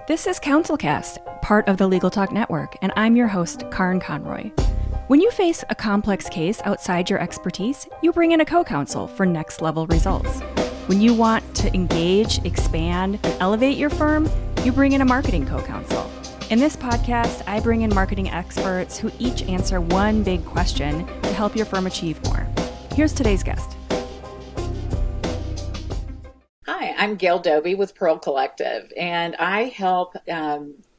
This is CounselCast, part of the Legal Talk Network, and I'm your host, Karen Conroy. When you face a complex case outside your expertise, you bring in a co-counsel for next-level results. When you want to engage, expand, and elevate your firm, you bring in a marketing co-counsel. In this podcast, I bring in marketing experts who each answer one big question to help your firm achieve more. Here's today's guest. Hi, I'm Gail Doby with Pearl Collective, and I help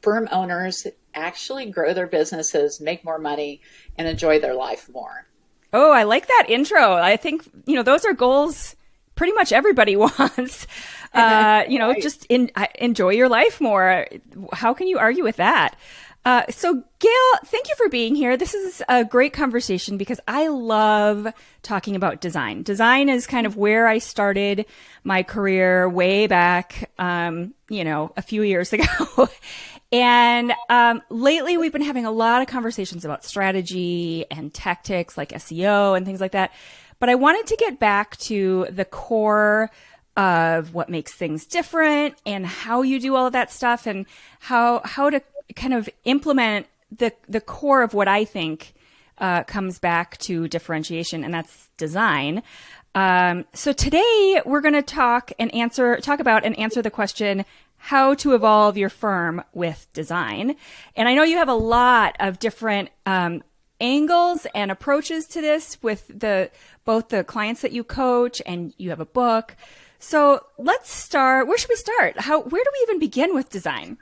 firm owners actually grow their businesses, make more money, and enjoy their life more. Oh, I like that intro. I think, those are goals pretty much everybody wants. Right. Just enjoy your life more. How can you argue with that? So Gail, thank you for being here. This is a great conversation because I love talking about design. Design is kind of where I started my career way back, a few years ago. And lately we've been having a lot of conversations about strategy and tactics like SEO and things like that. But I wanted to get back to the core of what makes things different and how you do all of that stuff and how to kind of implement the core of what I think comes back to differentiation, and that's design. So today we're going to talk about and answer the question, how to evolve your firm with design. And I know you have a lot of different angles and approaches to this with both the clients that you coach, and you have a book. So let's start. Where should we start? Where do we even begin with design?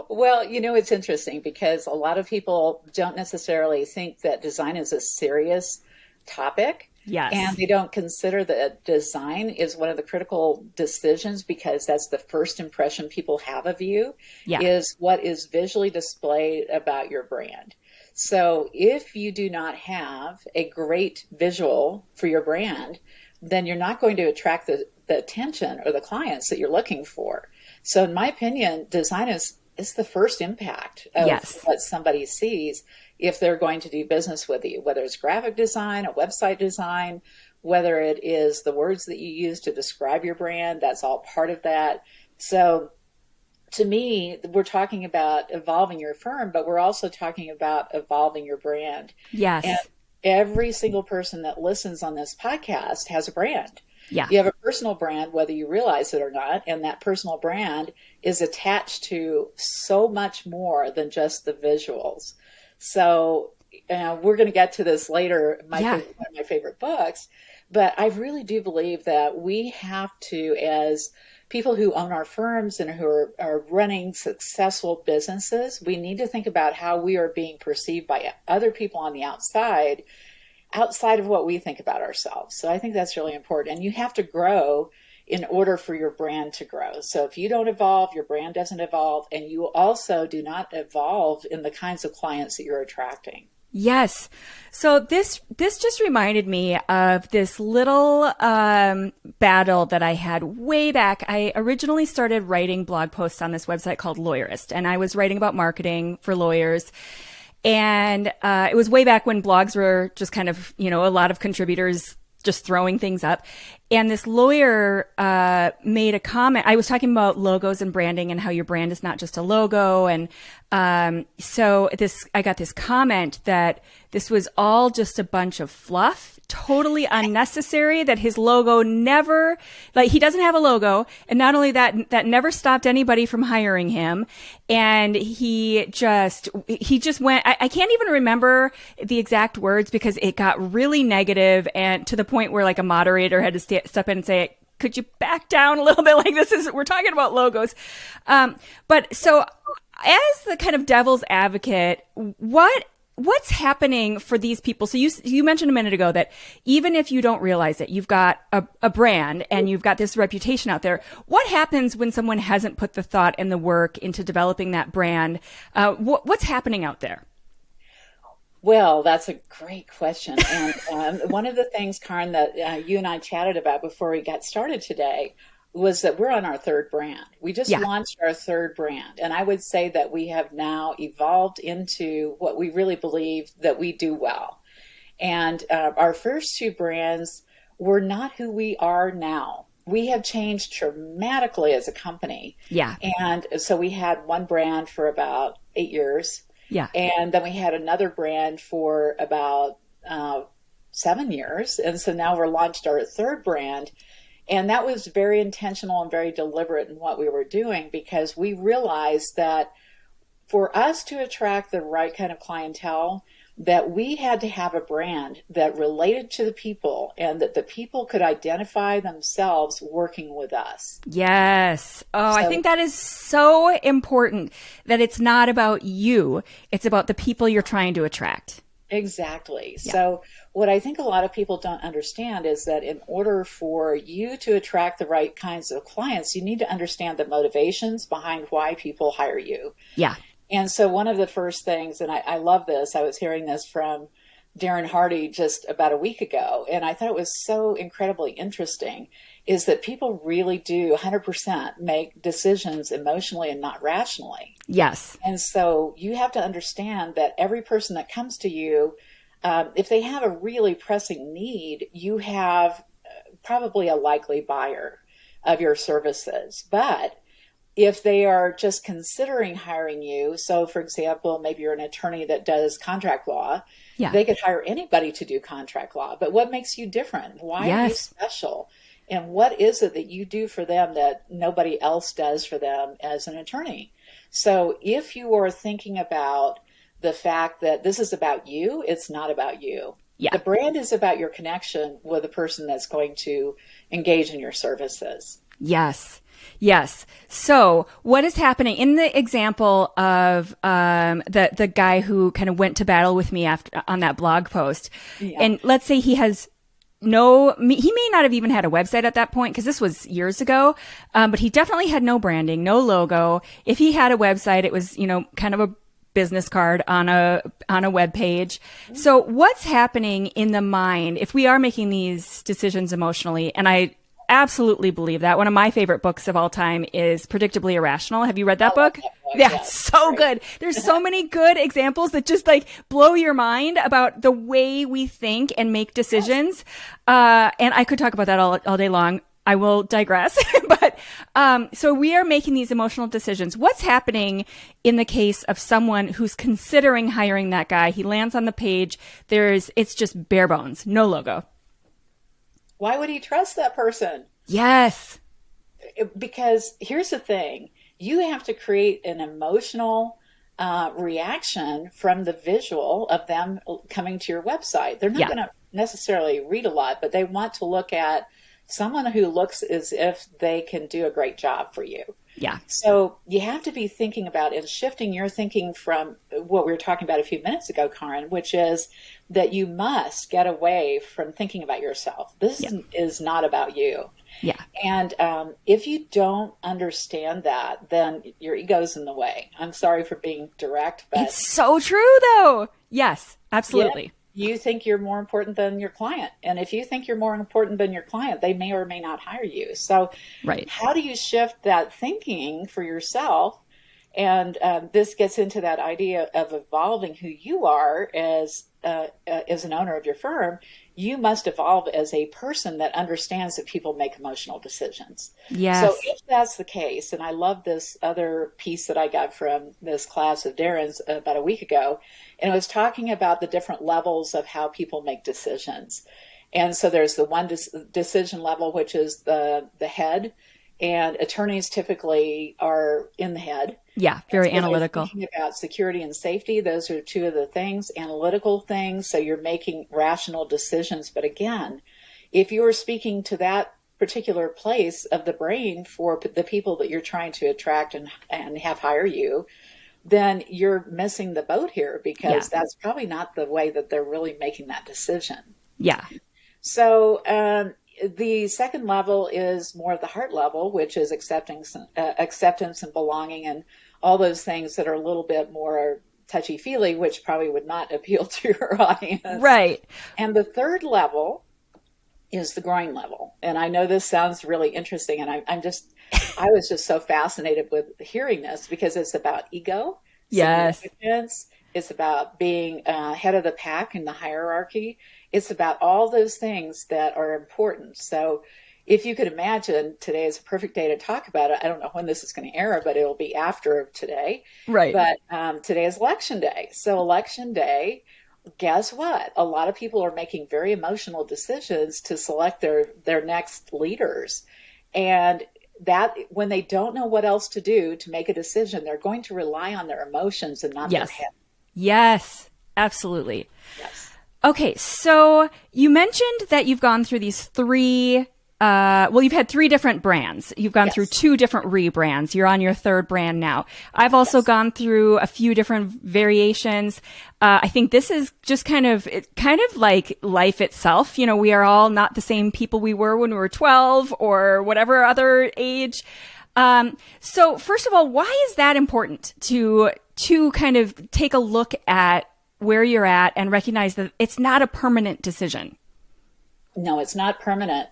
Well, it's interesting because a lot of people don't necessarily think that design is a serious topic. Yes. And they don't consider that design is one of the critical decisions because that's the first impression people have of you, is what is visually displayed about your brand. So if you do not have a great visual for your brand, then you're not going to attract the attention or the clients that you're looking for. So in my opinion, design is the first impact of what somebody sees if they're going to do business with you, whether it's graphic design, a website design, whether it is the words that you use to describe your brand, that's all part of that. So to me, we're talking about evolving your firm, but we're also talking about evolving your brand. Yes. And every single person that listens on this podcast has a brand. Yeah. You have a personal brand, whether you realize it or not, and that personal brand is attached to so much more than just the visuals. So we're going to get to this later, one of my favorite books, but I really do believe that we have to, as people who own our firms and who are running successful businesses, we need to think about how we are being perceived by other people on the outside of what we think about ourselves. So I think that's really important. And you have to grow in order for your brand to grow. So if you don't evolve, your brand doesn't evolve, and you also do not evolve in the kinds of clients that you're attracting. Yes. So this just reminded me of this little battle that I had way back. I originally started writing blog posts on this website called Lawyerist, and I was writing about marketing for lawyers. And it was way back when blogs were just kind of, a lot of contributors just throwing things up. And this lawyer made a comment. I was talking about logos and branding and how your brand is not just a logo. And so I got this comment that this was all just a bunch of fluff, totally unnecessary, that his logo never, he doesn't have a logo. And not only that never stopped anybody from hiring him. And he just went, I can't even remember the exact words because it got really negative, and to the point where a moderator had to step in and say, could you back down a little bit? We're talking about logos. But so as the kind of devil's advocate, what's happening for these people? So you mentioned a minute ago that even if you don't realize it, you've got a brand and you've got this reputation out there. What happens when someone hasn't put the thought and the work into developing that brand? What's happening out there? Well, that's a great question. And one of the things, Karen, that you and I chatted about before we got started today was that we're on our third brand. We just launched our third brand. And I would say that we have now evolved into what we really believe that we do well. And our first two brands were not who we are now. we have changed dramatically as a company. Yeah. And so we had one brand for about 8 years. Yeah. And then we had another brand for about 7 years. And so now we're launched our third brand. And that was very intentional and very deliberate in what we were doing, because we realized that for us to attract the right kind of clientele, that we had to have a brand that related to the people and that the people could identify themselves working with us. Yes. Oh, I think that is so important, that it's not about you. It's about the people you're trying to attract. Exactly. Yeah. So what I think a lot of people don't understand is that in order for you to attract the right kinds of clients, you need to understand the motivations behind why people hire you. Yeah. And so one of the first things, and I love this, I was hearing this from Darren Hardy just about a week ago, and I thought it was so incredibly interesting, is that people really do 100% make decisions emotionally and not rationally. Yes. And so you have to understand that every person that comes to you, if they have a really pressing need, you have probably a likely buyer of your services. But if they are just considering hiring you, so for example, maybe you're an attorney that does contract law, they could hire anybody to do contract law. But what makes you different? Why are you special? And what is it that you do for them that nobody else does for them as an attorney? So if you are thinking about the fact that this is about you, it's not about you. Yeah. The brand is about your connection with the person that's going to engage in your services. Yes. Yes. So what is happening in the example of the guy who kind of went to battle with me after on that blog post, and let's say he has he may not have even had a website at that point, because this was years ago, but he definitely had no branding, no logo. If he had a website, it was, kind of a business card on a web page. So what's happening in the mind if we are making these decisions emotionally? And I absolutely believe that. One of my favorite books of all time is Predictably Irrational. Have you read that book? Yeah, it's so good. There's so many good examples that just blow your mind about the way we think and make decisions. And I could talk about that all day long. I will digress. But so we are making these emotional decisions. What's happening in the case of someone who's considering hiring that guy? He lands on the page. It's just bare bones, no logo. Why would he trust that person? Yes. Because here's the thing. You have to create an emotional reaction from the visual of them coming to your website. They're not going to necessarily read a lot, but they want to look at someone who looks as if they can do a great job for you. Yeah. So you have to be thinking about and shifting your thinking from what we were talking about a few minutes ago, Karen, which is that you must get away from thinking about yourself. This is not about you. Yeah. And if you don't understand that, then your ego's in the way. I'm sorry for being direct, but it's so true though. Yes, absolutely. You think you're more important than your client. And if you think you're more important than your client, they may or may not hire you. So how do you shift that thinking for yourself? And this gets into that idea of evolving who you are as an owner of your firm. You must evolve as a person that understands that people make emotional decisions. Yes. So if that's the case, and I love this other piece that I got from this class of Darren's about a week ago, and it was talking about the different levels of how people make decisions. And so there's the one decision level, which is the head, and attorneys typically are in the head. Yeah, very analytical. Thinking about security and safety, those are two of the things, analytical things. So you're making rational decisions. But again, if you are speaking to that particular place of the brain for the people that you're trying to attract and have hire you, then you're missing the boat here, because that's probably not the way that they're really making that decision. Yeah. So the second level is more of the heart level, which is acceptance and belonging and all those things that are a little bit more touchy-feely, which probably would not appeal to your audience. Right. And the third level is the growing level. And I know this sounds really interesting, and I was just so fascinated with hearing this, because it's about ego, significance. It's about being head of the pack in the hierarchy. It's about all those things that are important. So if you could imagine, today is a perfect day to talk about it. I don't know when this is going to air, but it'll be after today. Right. But today is election day. So election day, guess what? A lot of people are making very emotional decisions to select their next leaders. And that when they don't know what else to do to make a decision, they're going to rely on their emotions and not their head. Yes, absolutely. Yes. Okay, so you mentioned that you've gone through these three, you've had three different brands. You've gone through two different rebrands. You're on your third brand now. I've also gone through a few different variations. I think this is just kind of like life itself. You know, we are all not the same people we were when we were 12 or whatever other age. So first of all, why is that important to kind of take a look at where you're at and recognize that it's not a permanent decision? No, it's not permanent.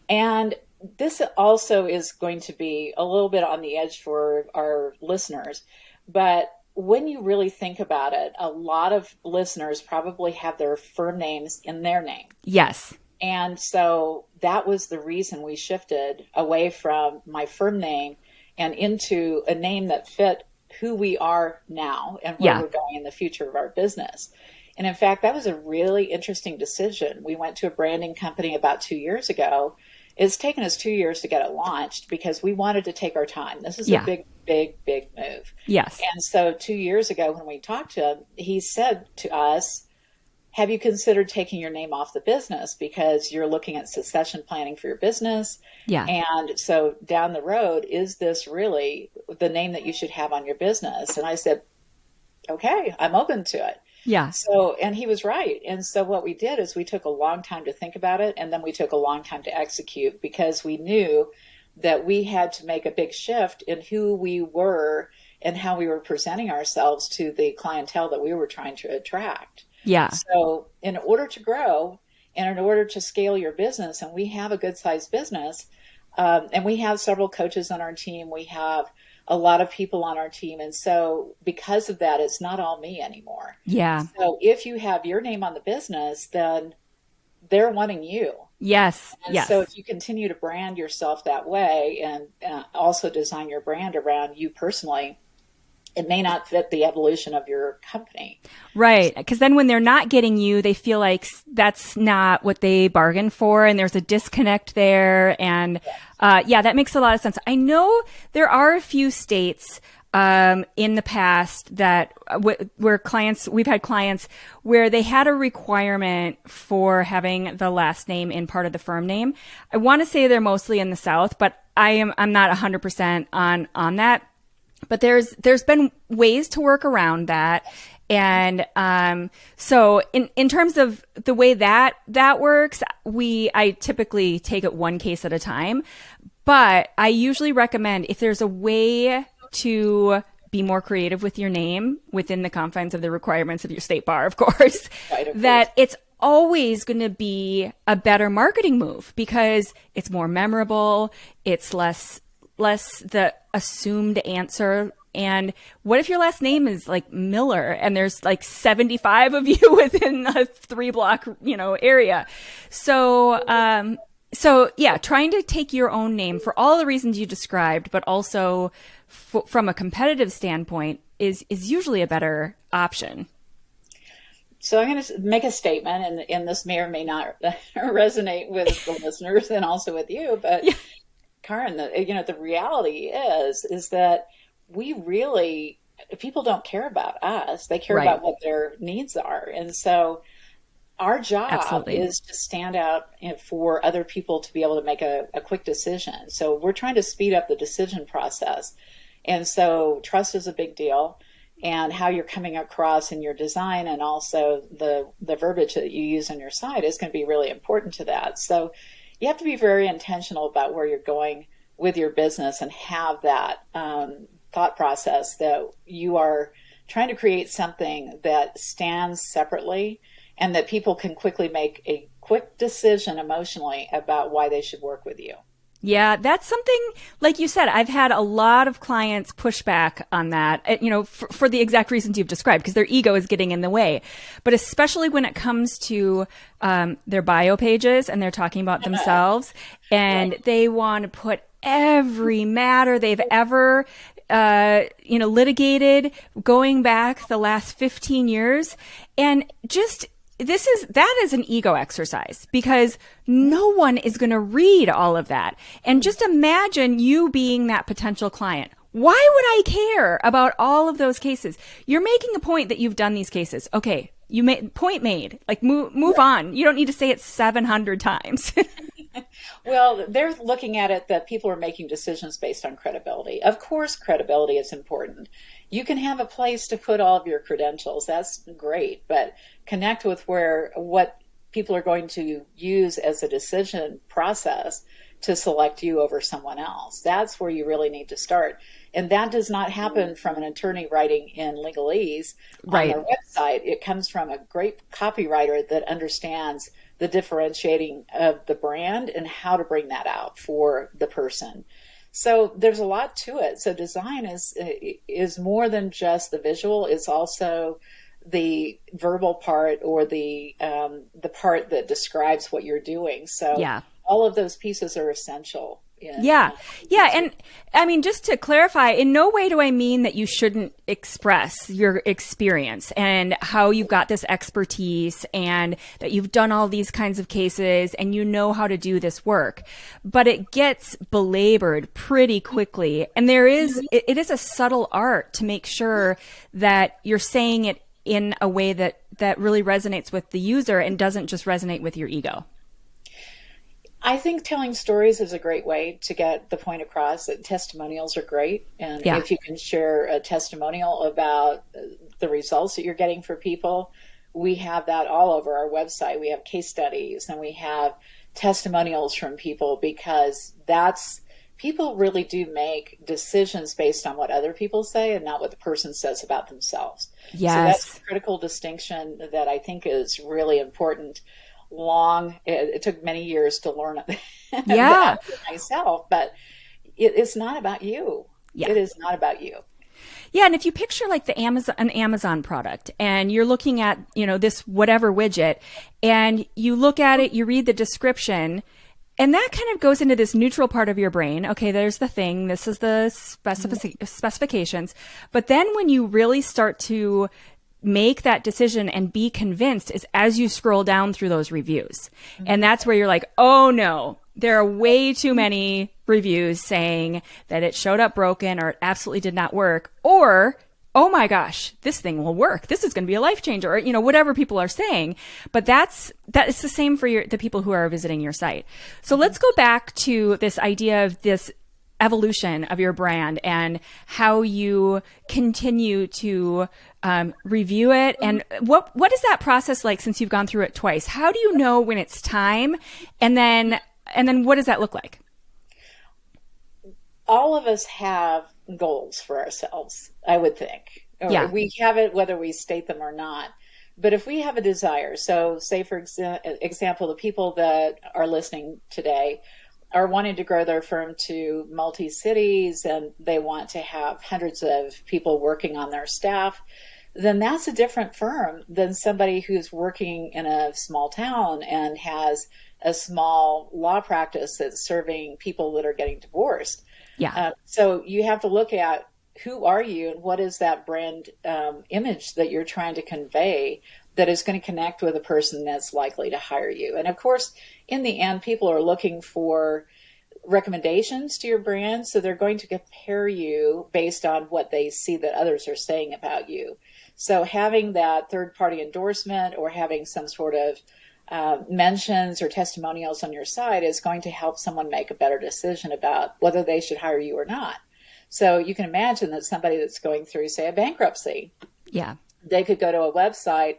And this also is going to be a little bit on the edge for our listeners. But when you really think about it, a lot of listeners probably have their firm names in their name. Yes. And so that was the reason we shifted away from my firm name and into a name that fit who we are now and where we're going in the future of our business. And in fact, that was a really interesting decision. We went to a branding company about 2 years ago. It's taken us 2 years to get it launched because we wanted to take our time. This is a big move. Yes. And so 2 years ago when we talked to him, he said to us, have you considered taking your name off the business because you're looking at succession planning for your business? Yeah. And so down the road, is this really the name that you should have on your business? And I said, okay, I'm open to it. Yeah. So, and he was right. And so what we did is we took a long time to think about it. And then we took a long time to execute because we knew that we had to make a big shift in who we were and how we were presenting ourselves to the clientele that we were trying to attract. Yeah. So in order to grow and in order to scale your business, and we have a good sized business, and we have several coaches on our team, we have a lot of people on our team. And so because of that, it's not all me anymore. Yeah. So if you have your name on the business, then they're wanting you. Yes. And yes. so if you continue to brand yourself that way and also design your brand around you personally, it may not fit the evolution of your company. Right. Because then when they're not getting you, they feel like that's not what they bargained for. And there's a disconnect there. And that makes a lot of sense. I know there are a few states in the past that where we've had clients where they had a requirement for having the last name in part of the firm name. I want to say they're mostly in the South, but I'm not 100% on that. But there's been ways to work around that. And so in terms of the way that works, I typically take it one case at a time. But I usually recommend if there's a way to be more creative with your name within the confines of the requirements of your state bar, of course, that it's always going to be a better marketing move because it's more memorable. It's less the assumed answer. And what if your last name is like Miller and there's like 75 of you within a 3-block, area? So trying to take your own name for all the reasons you described, but also from a competitive standpoint is usually a better option. So I'm going to make a statement, and this may or may not resonate with the listeners and also with you, but Karen, the reality is that people don't care about us. They care about what their needs are. And so our job is to stand out for other people to be able to make a quick decision. So we're trying to speed up the decision process. And so trust is a big deal, and how you're coming across in your design and also the verbiage that you use on your site is going to be really important to that. So you have to be very intentional about where you're going with your business and have that thought process that you are trying to create something that stands separately and that people can quickly make a quick decision emotionally about why they should work with you. Yeah, that's something, like you said, I've had a lot of clients push back on that, for the exact reasons you've described, because their ego is getting in the way. But especially when it comes to their bio pages and they're talking about themselves, and Right. they want to put every matter they've ever litigated going back the last 15 years. And just that is an ego exercise, because no one is going to read all of that. And just imagine you being that potential client. Why would I care about all of those cases? You're making a point that you've done these cases. Okay. You made point made, like move on. You don't need to say it 700 times. Well, they're looking at it that people are making decisions based on credibility. Of course, credibility is important. You can have a place to put all of your credentials. That's great, but connect with what people are going to use as a decision process to select you over someone else. That's where you really need to start. And that does not happen from an attorney writing in legalese on their website. It comes from a great copywriter that understands the differentiating of the brand and how to bring that out for the person. So there's a lot to it. So design is more than just the visual. It's also the verbal part, or the part that describes what you're doing. So all of those pieces are essential. Yeah. And I mean, just to clarify, in no way do I mean that you shouldn't express your experience and how you've got this expertise and that you've done all these kinds of cases and you know how to do this work. But it gets belabored pretty quickly. And it is a subtle art to make sure that you're saying it in a way that really resonates with the user and doesn't just resonate with your ego. I think telling stories is a great way to get the point across. That testimonials are great. And if you can share a testimonial about the results that you're getting for people, we have that all over our website. We have case studies and we have testimonials from people, because people really do make decisions based on what other people say and not what the person says about themselves. Yes. So that's a critical distinction that I think is really important. It took many years to learn that myself, but it's not about you. It is not about you. Yeah. And if you picture like an Amazon product, and you're looking at, this whatever widget, and you look at it, you read the description, and that kind of goes into this neutral part of your brain. Okay, there's the thing. This is the specifications. But then when you really start to make that decision and be convinced is as you scroll down through those reviews. And that's where you're like, oh no, there are way too many reviews saying that it showed up broken or it absolutely did not work, or, oh my gosh, this thing will work. This is going to be a life changer, or, whatever people are saying. But that is the same for the people who are visiting your site. So let's go back to this idea of this evolution of your brand and how you continue to review it. And what is that process like since you've gone through it twice? How do you know when it's time? And then what does that look like? All of us have goals for ourselves, I would think. We have it whether we state them or not. But if we have a desire, so say for example, the people that are listening today are wanting to grow their firm to multi-cities and they want to have hundreds of people working on their staff, then that's a different firm than somebody who's working in a small town and has a small law practice that's serving people that are getting divorced. So you have to look at who are you and what is that brand image that you're trying to convey that is going to connect with a person that's likely to hire you. And of course, in the end, people are looking for recommendations to your brand. So they're going to compare you based on what they see that others are saying about you. So having that third-party endorsement or having some sort of mentions or testimonials on your site is going to help someone make a better decision about whether they should hire you or not. So you can imagine that somebody that's going through, say, a bankruptcy, they could go to a website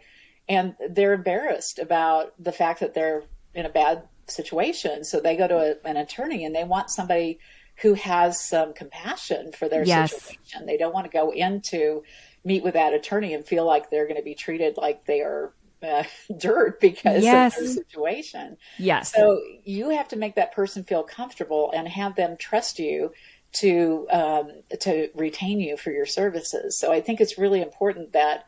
and they're embarrassed about the fact that they're in a bad situation. So they go to an attorney and they want somebody who has some compassion for their situation. They don't want to go in to meet with that attorney and feel like they're going to be treated like they are dirt because of their situation. Yes. So you have to make that person feel comfortable and have them trust you to retain you for your services. So I think it's really important that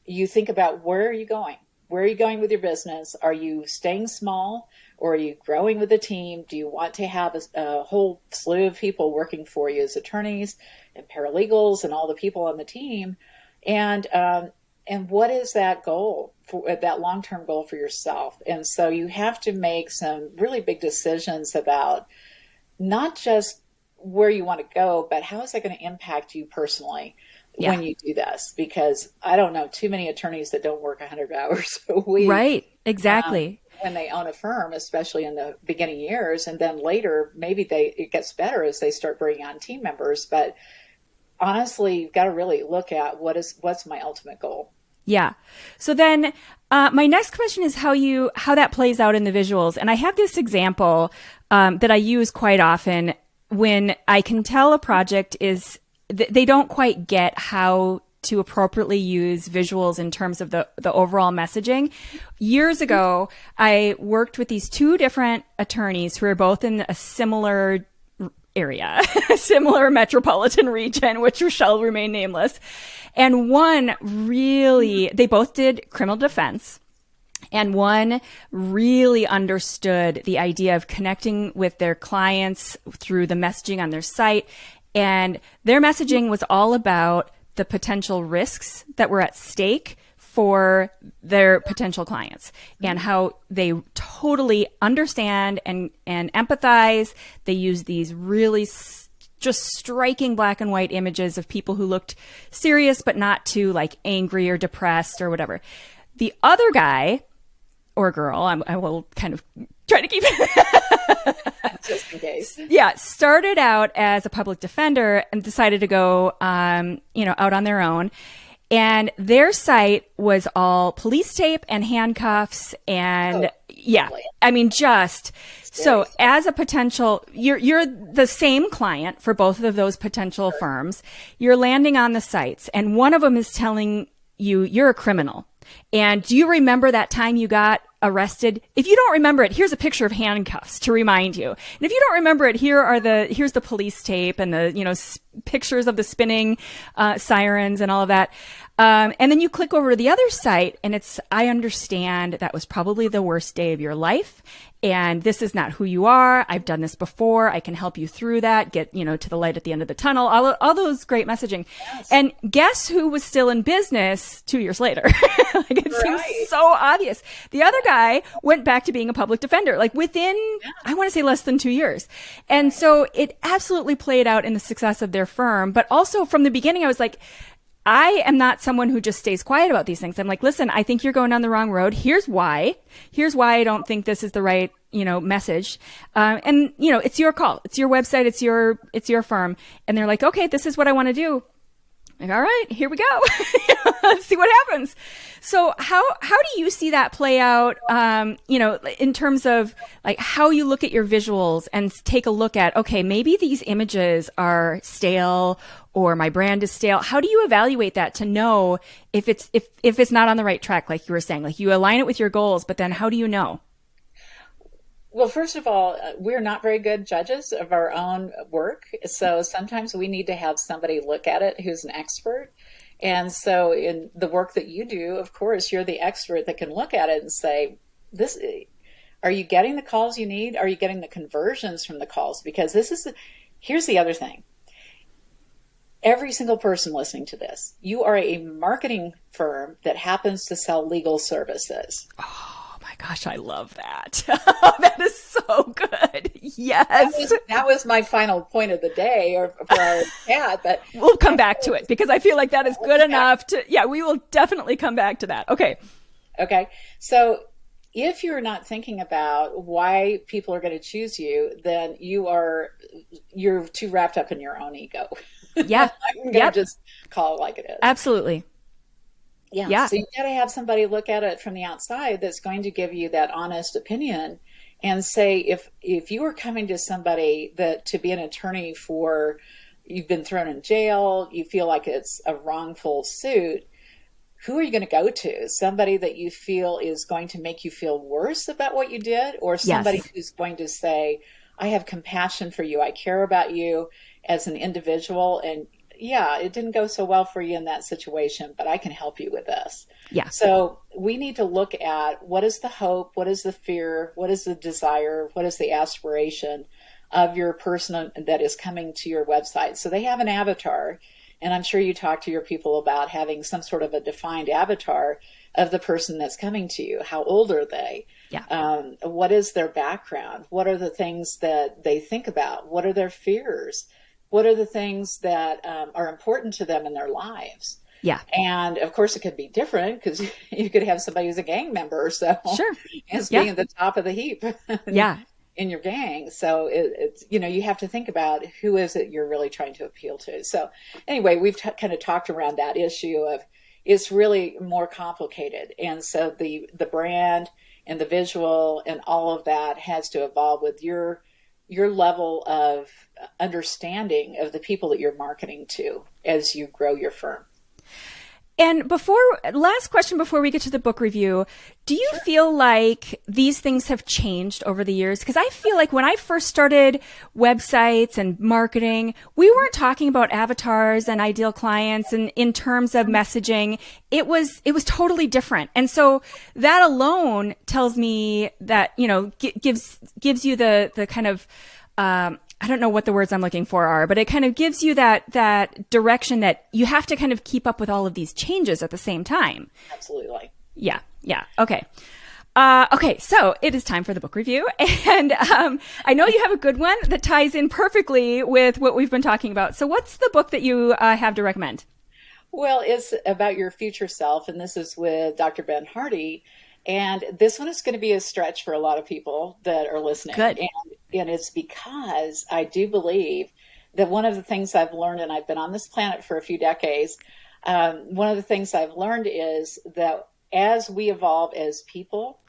you think about, where are you going? Where are you going with your business? Are you staying small, or are you growing with a team? Do you want to have a whole slew of people working for you as attorneys and paralegals and all the people on the team? And what is that goal, for that long-term goal for yourself? And so you have to make some really big decisions about not just where you want to go, but how is that going to impact you personally when you do this? Because I don't know too many attorneys that don't work 100 hours a week. Right. Exactly. When they own a firm, especially in the beginning years, and then later, maybe it gets better as they start bringing on team members. But honestly, you've got to really look at what's my ultimate goal. Yeah. So then my next question is how that plays out in the visuals. And I have this example that I use quite often when I can tell a project is they don't quite get how to appropriately use visuals in terms of the overall messaging. Years ago, I worked with these two different attorneys who are both in a similar area, a similar metropolitan region, which shall remain nameless. And one they both did criminal defense. And one really understood the idea of connecting with their clients through the messaging on their site. And their messaging was all about the potential risks that were at stake for their potential clients and how they totally understand and empathize. They use these really just striking black and white images of people who looked serious, but not too like angry or depressed or whatever. The other guy or girl, I will kind of try to keep it just in case. Yeah, started out as a public defender and decided to go, out on their own. And their site was all police tape and handcuffs and I mean, just so as a potential, you're the same client for both of those potential firms. You're landing on the sites and one of them is telling you you're a criminal. And do you remember that time you got arrested? If you don't remember it, here's a picture of handcuffs to remind you. And if you don't remember it, here's the police tape and the, pictures of the spinning sirens and all of that. And then you click over to the other site and I understand that was probably the worst day of your life. And this is not who you are. I've done this before. I can help you through that. Get, to the light at the end of the tunnel. All those great messaging. Yes. And guess who was still in business 2 years later? It seems so obvious. The other guy went back to being a public defender, like within, I want to say less than 2 years. And so it absolutely played out in the success of their firm. But also from the beginning, I was like, I am not someone who just stays quiet about these things. I'm like, listen, I think you're going down the wrong road. Here's why. Here's why I don't think this is the right, message. And it's your call. It's your website. It's your firm. And they're like, okay, this is what I want to do. Like, all right, here we go. Let's see what happens. So how do you see that play out, in terms of like how you look at your visuals and take a look at, okay, maybe these images are stale or my brand is stale. How do you evaluate that to know if it's not on the right track, like you were saying, like you align it with your goals, but then how do you know? Well, first of all, we're not very good judges of our own work. So sometimes we need to have somebody look at it who's an expert. And so in the work that you do, of course, you're the expert that can look at it and say, are you getting the calls you need? Are you getting the conversions from the calls? Because here's the other thing. Every single person listening to this, you are a marketing firm that happens to sell legal services. Oh my gosh, I love that. That is so good. Yes. That was my final point of the day for our chat. But we'll come back to it because I feel like that is good enough we will definitely come back to that. Okay. So if you're not thinking about why people are going to choose you, then you're too wrapped up in your own ego. Yeah. I'm going to just call it like it is. Absolutely. Yeah. So you got to have somebody look at it from the outside that's going to give you that honest opinion and say, if you were coming to somebody to be an attorney for, you've been thrown in jail, you feel like it's a wrongful suit, who are you going to go to? Somebody that you feel is going to make you feel worse about what you did, or somebody Yes. who's going to say, I have compassion for you. I care about you as an individual. And yeah, it didn't go so well for you in that situation, but I can help you with this. Yeah. So we need to look at what is the hope, what is the fear, what is the desire, what is the aspiration of your person that is coming to your website. So they have an avatar, and I'm sure you talk to your people about having some sort of a defined avatar of the person that's coming to you. How old are they? Yeah. What is their background? What are the things that they think about? What are their fears? What are the things that are important to them in their lives? Yeah. And of course, it could be different because you could have somebody who's a gang member, so Sure. it's being at the top of the heap. Yeah. In your gang. So it's, you have to think about who is it you're really trying to appeal to. So anyway, we've kind of talked around that issue of it's really more complicated. And so the brand and the visual and all of that has to evolve with your level of understanding of the people that you're marketing to as you grow your firm. And last question before we get to the book review, do you feel like these things have changed over the years? Because I feel like when I first started websites and marketing, we weren't talking about avatars and ideal clients and in terms of messaging. It was totally different. And so that alone tells me that, gives you the kind of, I don't know what the words I'm looking for are, but it kind of gives you that direction that you have to kind of keep up with all of these changes at the same time. Absolutely. Yeah. Okay. Okay. So it is time for the book review. And I know you have a good one that ties in perfectly with what we've been talking about. So what's the book that you have to recommend? Well, it's about your future self, and this is with Dr. Ben Hardy. And this one is going to be a stretch for a lot of people that are listening. Good. And it's because I do believe that one of the things I've learned, and I've been on this planet for a few decades, one of the things I've learned is that as we evolve as people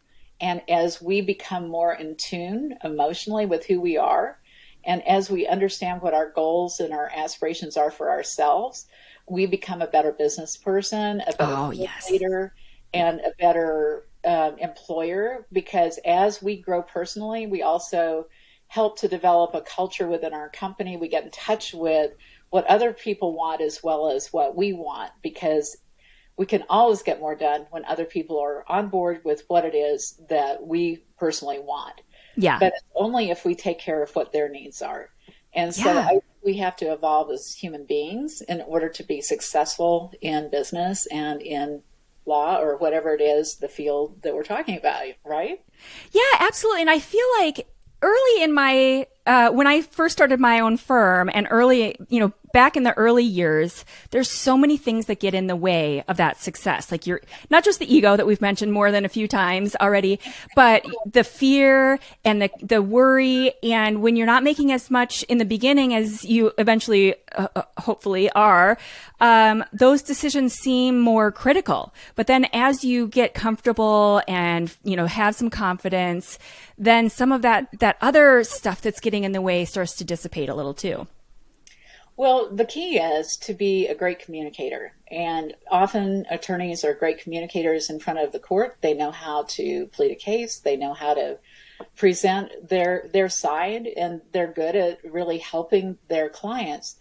and as we become more in tune emotionally with who we are, and as we understand what our goals and our aspirations are for ourselves, we become a better business person, a better leader, and a better employer, because as we grow personally, we also help to develop a culture within our company. We get in touch with what other people want as well as what we want, because we can always get more done when other people are on board with what it is that we personally want. Yeah. But it's only if we take care of what their needs are. And so we have to evolve as human beings in order to be successful in business and in law or whatever it is, the field that we're talking about, right? Yeah, absolutely. And I feel like early in my, when I first started my own firm and early, back in the early years, there's so many things that get in the way of that success. Like not just the ego that we've mentioned more than a few times already, but the fear and the worry. And when you're not making as much in the beginning as you eventually, hopefully are, those decisions seem more critical. But then as you get comfortable and, have some confidence, then some of that other stuff that's getting in the way starts to dissipate a little too. Well, the key is to be a great communicator. And often attorneys are great communicators in front of the court. They know how to plead a case. They know how to present their side, and they're good at really helping their clients.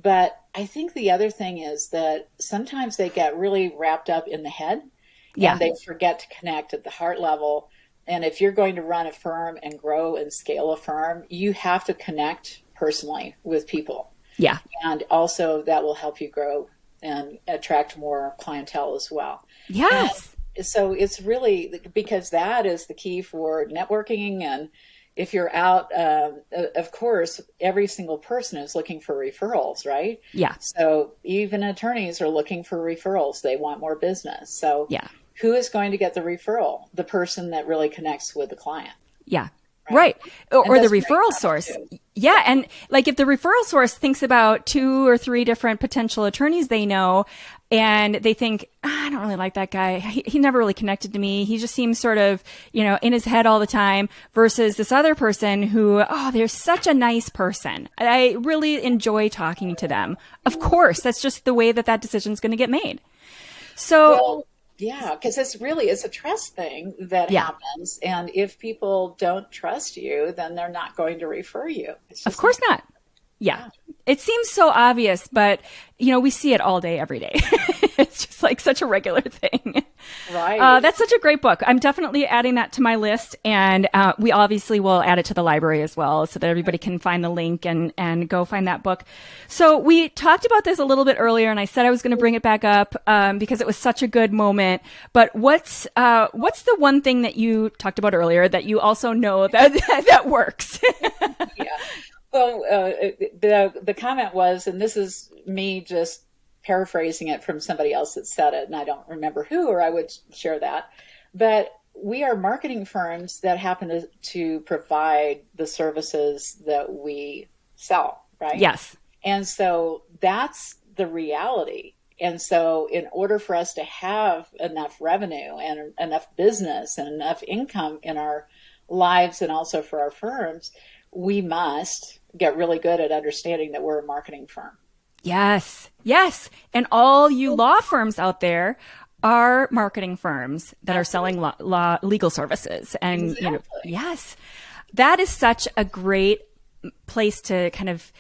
But I think the other thing is that sometimes they get really wrapped up in the head and they forget to connect at the heart level. And if you're going to run a firm and grow and scale a firm, you have to connect personally with people. Yeah. And also that will help you grow and attract more clientele as well. Yes. And so it's really because that is the key for networking. And if you're out, of course, every single person is looking for referrals, right? Yeah. So even attorneys are looking for referrals. They want more business. So who is going to get the referral? The person that really connects with the client. Yeah. Right. Or the referral source. Yeah. And like if the referral source thinks about 2 or 3 different potential attorneys they know, and they think, I don't really like that guy. He never really connected to me. He just seems sort of, in his head all the time, versus this other person who, they're such a nice person. I really enjoy talking to them. Of course, that's just the way that decision is going to get made. So yeah, because it's a trust thing that happens. And if people don't trust you, then they're not going to refer you. Of course not. Yeah. It seems so obvious, but we see it all day, every day. It's just like such a regular thing. Right. That's such a great book. I'm definitely adding that to my list, and we obviously will add it to the library as well, so that everybody can find the link and go find that book. So we talked about this a little bit earlier, and I said I was going to bring it back up because it was such a good moment. But what's the one thing that you talked about earlier that you also know that works? Yeah. Well, the comment was, and this is me just paraphrasing it from somebody else that said it, and I don't remember who, or I would share that, but we are marketing firms that happen to provide the services that we sell, right? Yes. And so that's the reality. And so in order for us to have enough revenue and enough business and enough income in our lives and also for our firms, we must get really good at understanding that we're a marketing firm. Yes. Yes. And all you law firms out there are marketing firms that are selling legal services. And, yes, that is such a great place to kind of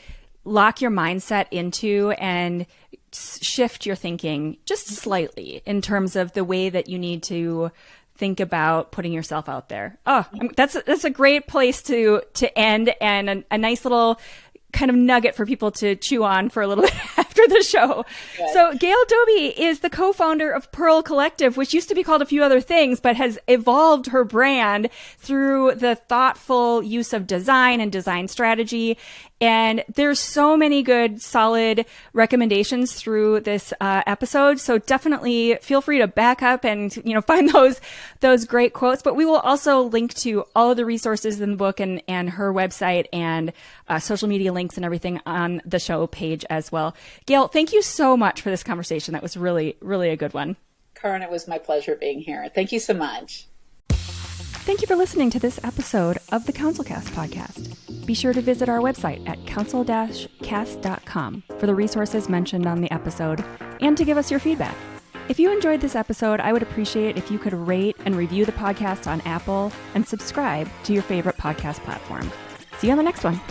lock your mindset into and shift your thinking just slightly in terms of the way that you need to think about putting yourself out there. Oh, that's a great place to end, and a nice little kind of nugget for people to chew on for a little bit after the show. Good. So Gail Doby is the co-founder of Pearl Collective, which used to be called a few other things, but has evolved her brand through the thoughtful use of design and design strategy. And there's so many good, solid recommendations through this episode. So definitely feel free to back up and, find those great quotes. But we will also link to all of the resources in the book and her website and social media links and everything on the show page as well. Gail, thank you so much for this conversation. That was really, really a good one. Karin, it was my pleasure being here. Thank you so much. Thank you for listening to this episode of the CounselCast podcast. Be sure to visit our website at counsel-cast.com for the resources mentioned on the episode and to give us your feedback. If you enjoyed this episode, I would appreciate if you could rate and review the podcast on Apple and subscribe to your favorite podcast platform. See you on the next one.